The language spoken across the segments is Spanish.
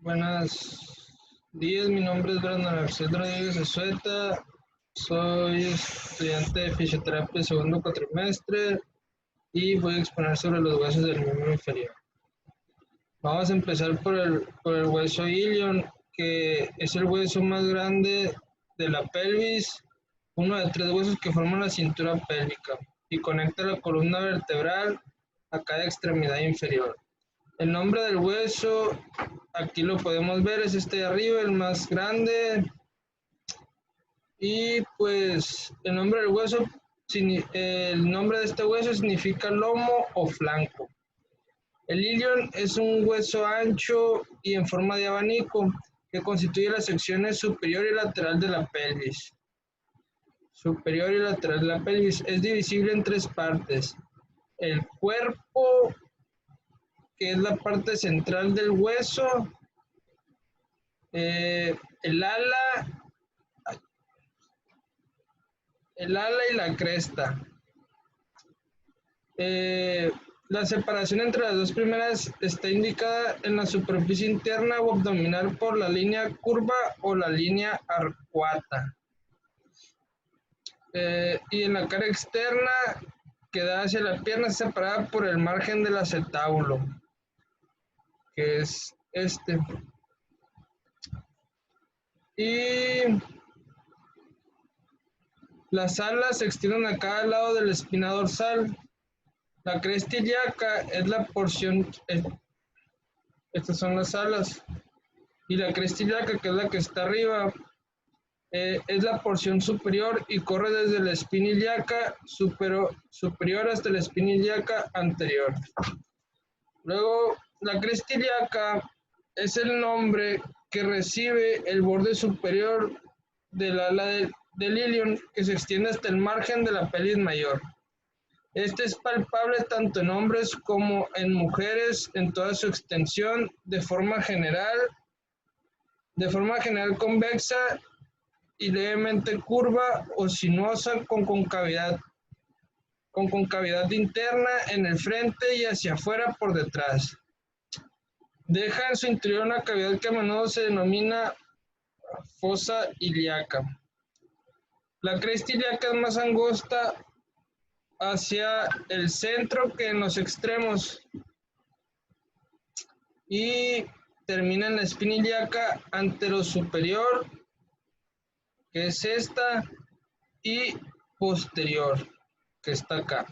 Buenos días, mi nombre es Brandon Axel Rodríguez Azueta, soy estudiante de fisioterapia segundo cuatrimestre y voy a exponer sobre los huesos del miembro inferior. Vamos a empezar por el hueso ilion, que es el hueso más grande de la pelvis, uno de 3 huesos que forman la cintura pélvica y conecta la columna vertebral a cada extremidad inferior. El nombre del hueso, aquí lo podemos ver, es este de arriba, el más grande. Y pues el nombre del hueso, el nombre de este hueso significa lomo o flanco. El ilion es un hueso ancho y en forma de abanico que constituye las secciones superior y lateral de la pelvis. Superior y lateral de la pelvis es divisible en 3 partes. El cuerpo, que es la parte central del hueso, el ala y la cresta. La separación entre las dos primeras está indicada en la superficie interna o abdominal por la línea curva o la línea arcuata. Y en la cara externa, que da hacia la pierna, es separada por el margen del acetábulo, que es este. Y las alas se extienden a cada lado de la espina dorsal. La cresta ilíaca es la porción, estas son las alas, y la cresta ilíaca, que es la que está arriba, es la porción superior y corre desde la espina ilíaca superior hasta la espina ilíaca anterior. Luego, la cresta ilíaca es el nombre que recibe el borde superior del ala del ilion, que se extiende hasta el margen de la pelvis mayor. Este es palpable tanto en hombres como en mujeres en toda su extensión, de forma general convexa y levemente curva o sinuosa con concavidad interna en el frente y hacia afuera por detrás. Deja en su interior una cavidad que a menudo se denomina fosa ilíaca. La cresta ilíaca es más angosta hacia el centro que en los extremos y termina en la espina ilíaca anterosuperior, que es esta, y posterior, que está acá.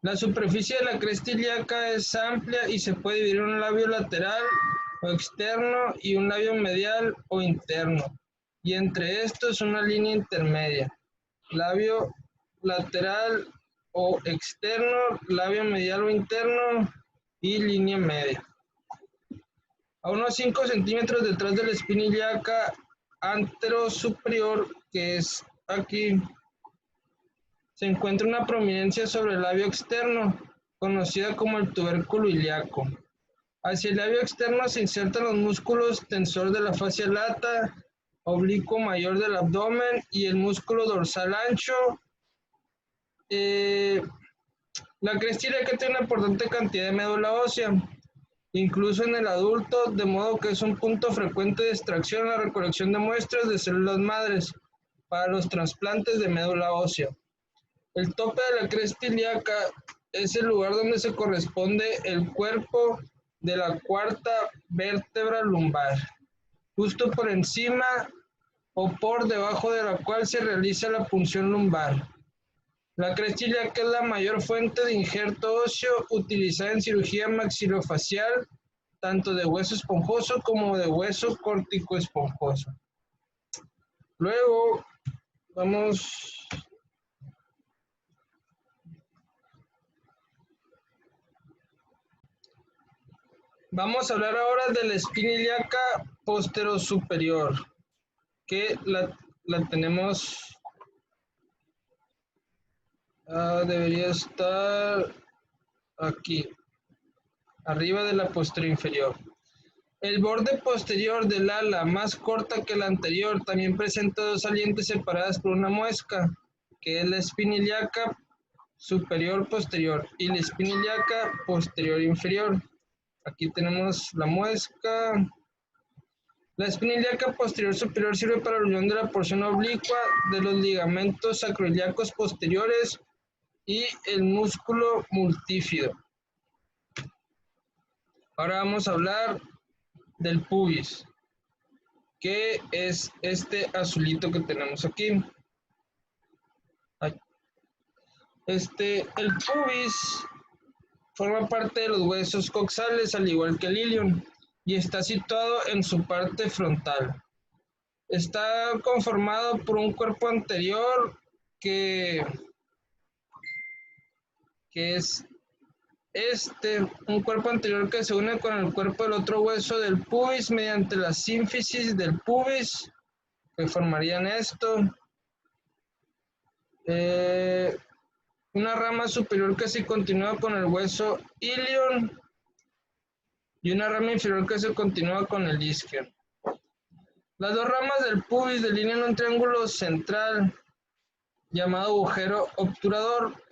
La superficie de la cresta ilíaca es amplia y se puede dividir en un labio lateral o externo y un labio medial o interno, y entre estos una línea intermedia. Labio lateral o externo, labio medial o interno y línea media. A unos 5 centímetros detrás de la espina ilíaca anterosuperior, que es aquí, se encuentra una prominencia sobre el labio externo, conocida como el tubérculo ilíaco. Hacia el labio externo se insertan los músculos tensor de la fascia lata, oblicuo mayor del abdomen y el músculo dorsal ancho. La cresta ilíaca tiene una importante cantidad de médula ósea, incluso en el adulto, de modo que es un punto frecuente de extracción en la recolección de muestras de células madres para los trasplantes de médula ósea. El tope de la cresta ilíaca es el lugar donde se corresponde el cuerpo de la cuarta vértebra lumbar, justo por encima o por debajo de la cual se realiza la punción lumbar. La cresta ilíaca es la mayor fuente de injerto óseo utilizada en cirugía maxilofacial, tanto de hueso esponjoso como de hueso córtico-esponjoso. Luego, vamos a hablar ahora de la espina ilíaca posterosuperior, que la tenemos, debería estar aquí, arriba de la posterior inferior. El borde posterior del ala, más corta que la anterior, también presenta 2 salientes separadas por una muesca, que es la espina ilíaca superior posterior y la espina ilíaca posterior inferior. Aquí tenemos la muesca La espina ilíaca posterior superior sirve para la unión de la porción oblicua de los ligamentos sacroiliacos posteriores y el músculo multífido. Ahora vamos a hablar del pubis, que es este azulito que tenemos aquí. El pubis forma parte de los huesos coxales, al igual que el ilion, y está situado en su parte frontal. Está conformado por un cuerpo anterior que es un cuerpo anterior que se une con el cuerpo del otro hueso del pubis mediante la sínfisis del pubis, que formarían esto. Una rama superior que se continúa con el hueso ilion y una rama inferior que se continúa con el isquion. Las dos ramas del pubis delinean un triángulo central llamado agujero obturador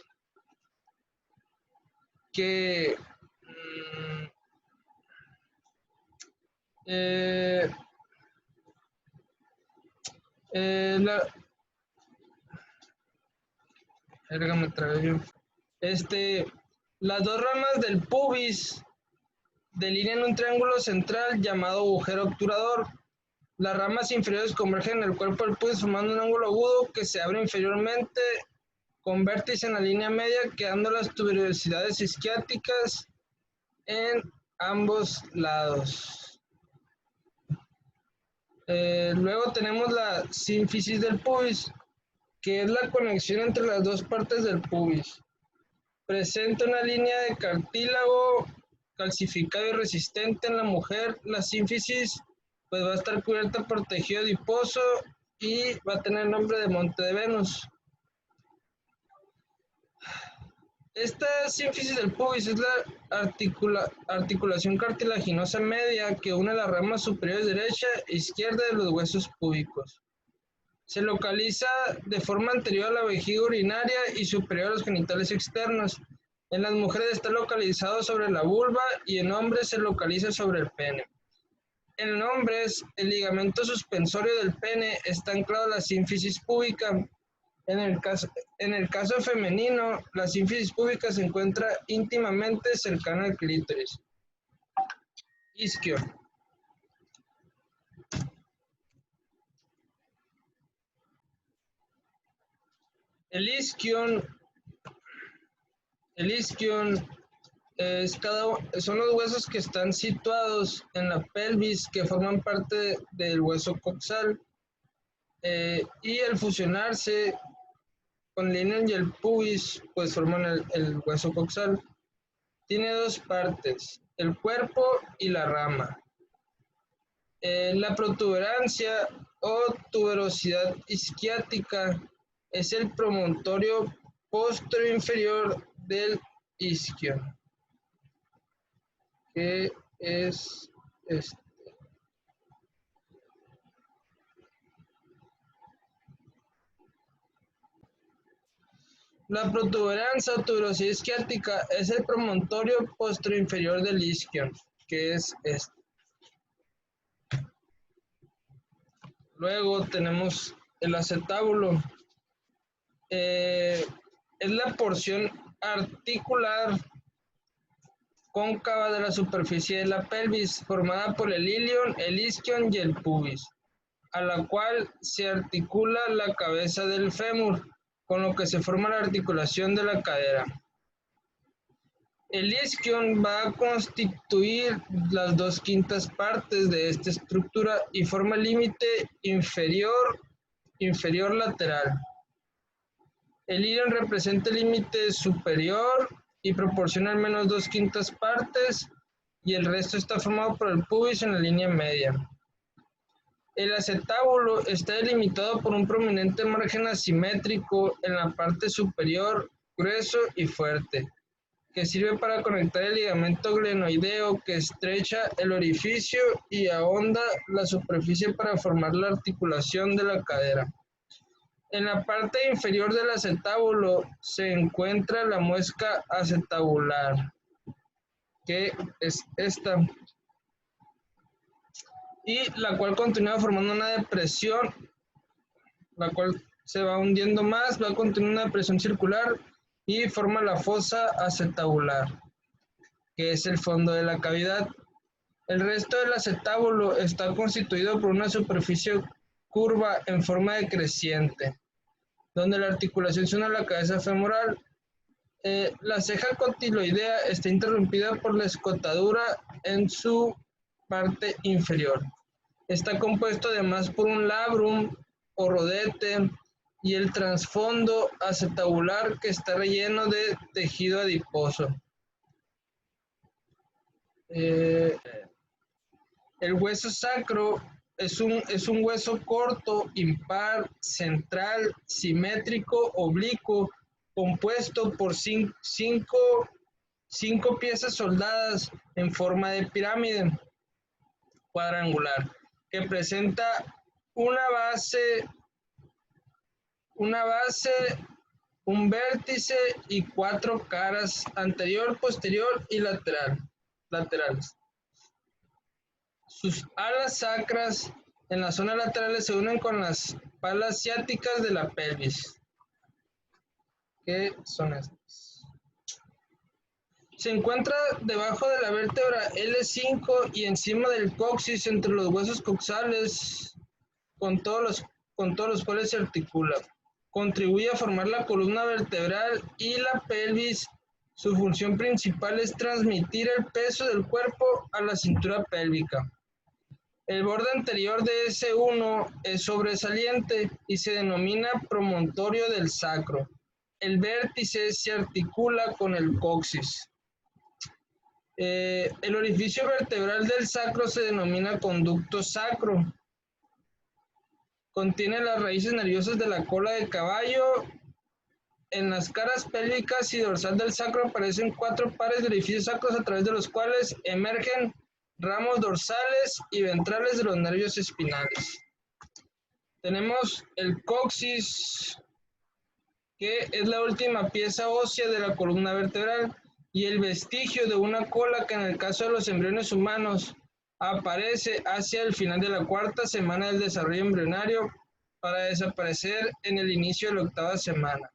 que las dos ramas del pubis delinean un triángulo central llamado agujero obturador. Las ramas inferiores convergen en el cuerpo del pubis formando un ángulo agudo que se abre inferiormente con vértice en la línea media, quedando las tuberosidades isquiáticas en ambos lados. Luego tenemos la sínfisis del pubis, que es la conexión entre las dos partes del pubis. Presenta una línea de cartílago calcificado y resistente en la mujer. La sínfisis pues va a estar cubierta por tejido adiposo y va a tener el nombre de monte de Venus. Esta sínfisis del pubis es la articulación cartilaginosa media que une las ramas superiores derecha e izquierda de los huesos púbicos. Se localiza de forma anterior a la vejiga urinaria y superior a los genitales externos. En las mujeres está localizado sobre la vulva y en hombres se localiza sobre el pene. En hombres, el ligamento suspensorio del pene está anclado a la sínfisis púbica. En el caso femenino, la sínfisis púbica se encuentra íntimamente cercana al clítoris. Isquion. El isquion son los huesos que están situados en la pelvis, que forman parte del hueso coxal, y al fusionarse con el ilion y el pubis, pues forman el hueso coxal. Tiene dos partes, el cuerpo y la rama. La protuberancia o tuberosidad isquiática es el promontorio posterior del isquion, que es este. La protuberancia o tuberosidad isquiática es el promontorio posterior del isquion, que es este. Luego tenemos el acetábulo. Es la porción articular cóncava de la superficie de la pelvis, formada por el ilion, el isquion y el pubis, a la cual se articula la cabeza del fémur, con lo que se forma la articulación de la cadera. El isquion va a constituir las 2/5 partes de esta estructura y forma el límite inferior lateral. El ilion representa el límite superior y proporciona al menos 2/5 partes, y el resto está formado por el pubis en la línea media. El acetábulo está delimitado por un prominente margen asimétrico en la parte superior, grueso y fuerte, que sirve para conectar el ligamento glenoideo que estrecha el orificio y ahonda la superficie para formar la articulación de la cadera. En la parte inferior del acetábulo se encuentra la muesca acetabular, que es esta. y la cual continúa formando una depresión, la cual se va hundiendo más, va a continuar una depresión circular y forma la fosa acetabular, que es el fondo de la cavidad. El resto del acetábulo está constituido por una superficie curva en forma de creciente, donde la articulación se une a la cabeza femoral. La ceja cotiloidea está interrumpida por la escotadura en su parte inferior. Está compuesto además por un labrum o rodete y el trasfondo acetabular que está relleno de tejido adiposo. El hueso sacro es un hueso corto, impar, central, simétrico, oblicuo, compuesto por cinco piezas soldadas en forma de pirámide cuadrangular, que presenta una base, un vértice y 4 caras, anterior, posterior y laterales. Sus alas sacras en las zonas laterales se unen con las palas ciáticas de la pelvis. ¿Qué son estas? Se encuentra debajo de la vértebra L5 y encima del coxis entre los huesos coxales con todos los cuales se articula. Contribuye a formar la columna vertebral y la pelvis. Su función principal es transmitir el peso del cuerpo a la cintura pélvica. El borde anterior de S1 es sobresaliente y se denomina promontorio del sacro. El vértice se articula con el coxis. El orificio vertebral del sacro se denomina conducto sacro. Contiene las raíces nerviosas de la cola de caballo. En las caras pélvicas y dorsal del sacro aparecen 4 pares de orificios sacros a través de los cuales emergen ramos dorsales y ventrales de los nervios espinales. Tenemos el coxis, que es la última pieza ósea de la columna vertebral, y el vestigio de una cola que en el caso de los embriones humanos aparece hacia el final de la 4ª semana del desarrollo embrionario para desaparecer en el inicio de la 8ª semana.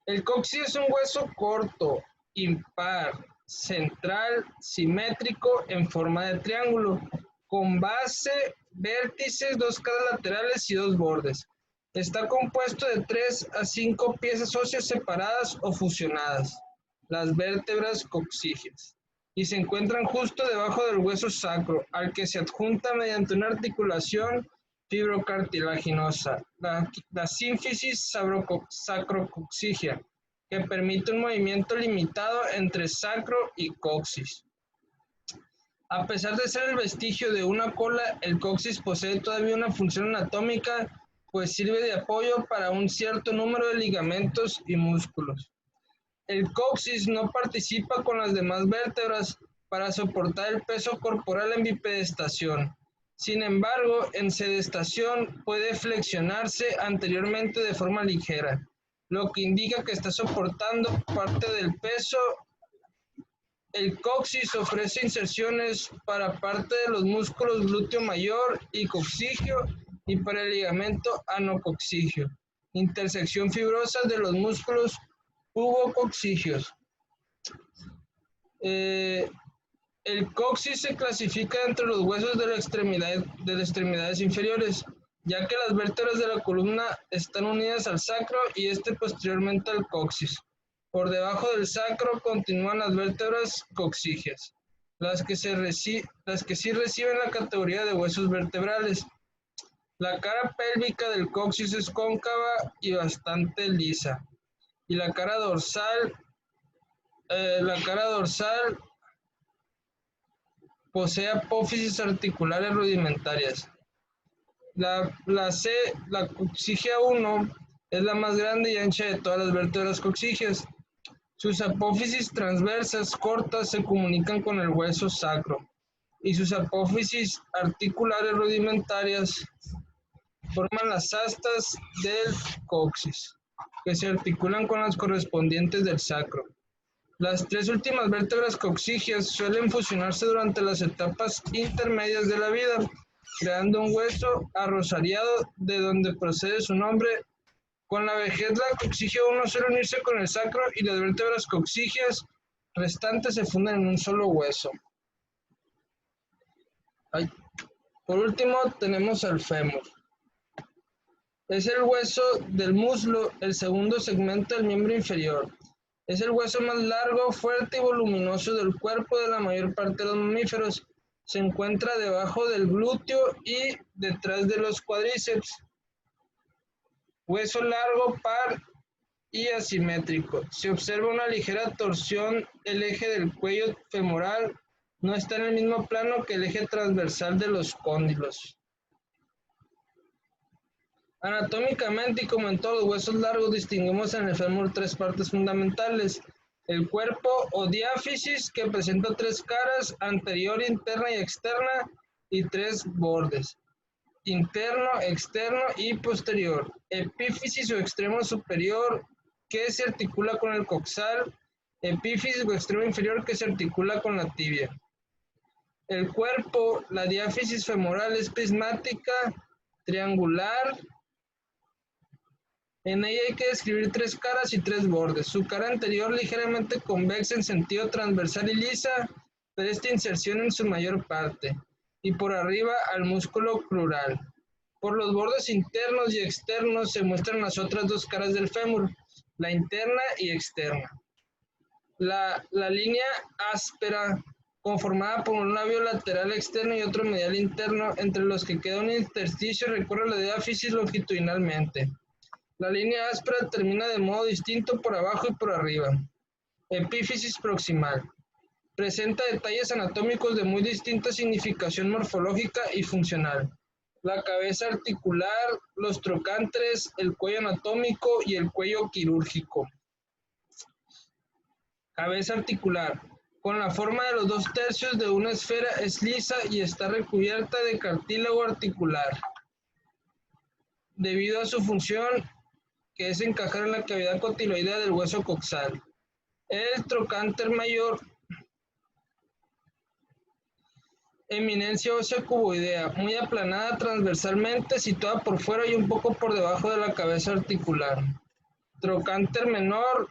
El coxis es un hueso corto, impar, central, simétrico, en forma de triángulo, con base, vértices, 2 caras laterales y 2 bordes. Está compuesto de 3 a 5 piezas óseas separadas o fusionadas, las vértebras coxígeas, y se encuentran justo debajo del hueso sacro, al que se adjunta mediante una articulación fibrocartilaginosa, la sínfisis sacrocoxígea, que permite un movimiento limitado entre sacro y coxis. A pesar de ser el vestigio de una cola, el coxis posee todavía una función anatómica, pues sirve de apoyo para un cierto número de ligamentos y músculos. El coxis no participa con las demás vértebras para soportar el peso corporal en bipedestación. Sin embargo, en sedestación puede flexionarse anteriormente de forma ligera, lo que indica que está soportando parte del peso. El coxis ofrece inserciones para parte de los músculos glúteo mayor y coxígeo y para el ligamento anocoxígeo, intersección fibrosa de los músculos pubocoxígeos. El coxis se clasifica entre los huesos de las extremidades inferiores, ya que las vértebras de la columna están unidas al sacro y posteriormente al coxis. Por debajo del sacro continúan las vértebras coxígeas, las que sí reciben la categoría de huesos vertebrales. La cara pélvica del coxis es cóncava y bastante lisa, y la cara dorsal posee apófisis articulares rudimentarias. La coxígea 1 es la más grande y ancha de todas las vértebras coxígeas. Sus apófisis transversas cortas se comunican con el hueso sacro, y sus apófisis articulares rudimentarias forman las astas del coxis, que se articulan con las correspondientes del sacro. Las tres últimas vértebras coxígeas suelen fusionarse durante las etapas intermedias de la vida, creando un hueso arrosariado de donde procede su nombre. Con la vejez, la coxígea 1 suele unirse con el sacro y las vértebras coxígeas restantes se funden en un solo hueso. Por último, tenemos al fémur. Es el hueso del muslo, el segundo segmento del miembro inferior. Es el hueso más largo, fuerte y voluminoso del cuerpo de la mayor parte de los mamíferos. Se encuentra debajo del glúteo y detrás de los cuádriceps. Hueso largo, par y asimétrico. Se observa una ligera torsión. El eje del cuello femoral no está en el mismo plano que el eje transversal de los cóndilos. Anatómicamente, y como en todos los huesos largos, distinguimos en el fémur tres partes fundamentales. El cuerpo o diáfisis, que presenta tres caras, anterior, interna y externa, y tres bordes, interno, externo y posterior. Epífisis o extremo superior, que se articula con el coxal. Epífisis o extremo inferior, que se articula con la tibia. El cuerpo, la diáfisis femoral es prismática, triangular. En ella hay que describir tres caras y tres bordes. Su cara anterior ligeramente convexa en sentido transversal y lisa, presta inserción en su mayor parte, y por arriba al músculo crural. Por los bordes internos y externos se muestran las otras dos caras del fémur, la interna y externa. La línea áspera, conformada por un labio lateral externo y otro medial interno, entre los que queda un intersticio, recorre la diáfisis longitudinalmente. La línea áspera termina de modo distinto por abajo y por arriba. Epífisis proximal. Presenta detalles anatómicos de muy distinta significación morfológica y funcional. La cabeza articular, los trocánteres, el cuello anatómico y el cuello quirúrgico. Cabeza articular. Con la forma de los 2/3 de una esfera, es lisa y está recubierta de cartílago articular. Debido a su función, que es encajar en la cavidad cotiloidea del hueso coxal. El trocánter mayor, eminencia ósea cuboidea, muy aplanada transversalmente, situada por fuera y un poco por debajo de la cabeza articular. Trocánter menor,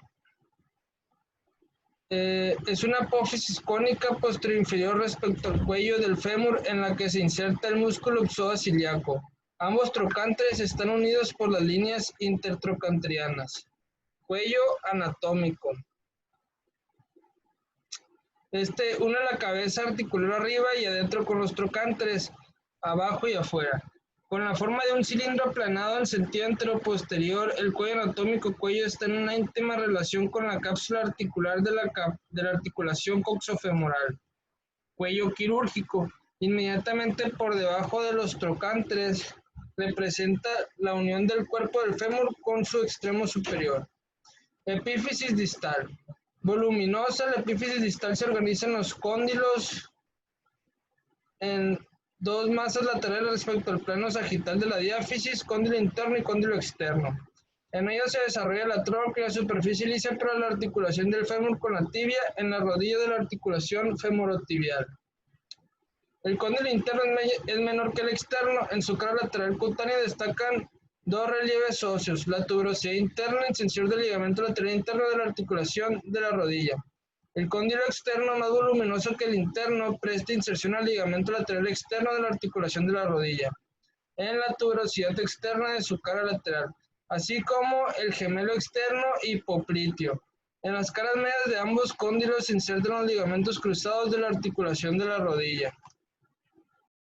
es una apófisis cónica posterior-inferior respecto al cuello del fémur en la que se inserta el músculo psoas-ilíaco. Ambos trocánteres están unidos por las líneas intertrocanterianas. Cuello anatómico. Une la cabeza articular arriba y adentro con los trocánteres, abajo y afuera. Con la forma de un cilindro aplanado en sentido anteroposterior, el cuello anatómico cuello está en una íntima relación con la cápsula articular de la articulación coxofemoral. Cuello quirúrgico. Inmediatamente por debajo de los trocánteres, representa la unión del cuerpo del fémur con su extremo superior. Epífisis distal. Voluminosa, la epífisis distal se organiza en los cóndilos en dos masas laterales respecto al plano sagital de la diáfisis, cóndilo interno y cóndilo externo. En ellos se desarrolla la tróclea, superficie lisa para la articulación del fémur con la tibia, en la rodilla de la articulación femorotibial. El cóndilo interno es menor que el externo. En su cara lateral cutánea destacan dos relieves óseos, la tuberosidad interna y el sensor del ligamento lateral interno de la articulación de la rodilla. El cóndilo externo, más voluminoso que el interno, presta inserción al ligamento lateral externo de la articulación de la rodilla, en la tuberosidad externa de su cara lateral, así como el gemelo externo y popliteo. En las caras medias de ambos cóndilos se insertan los ligamentos cruzados de la articulación de la rodilla.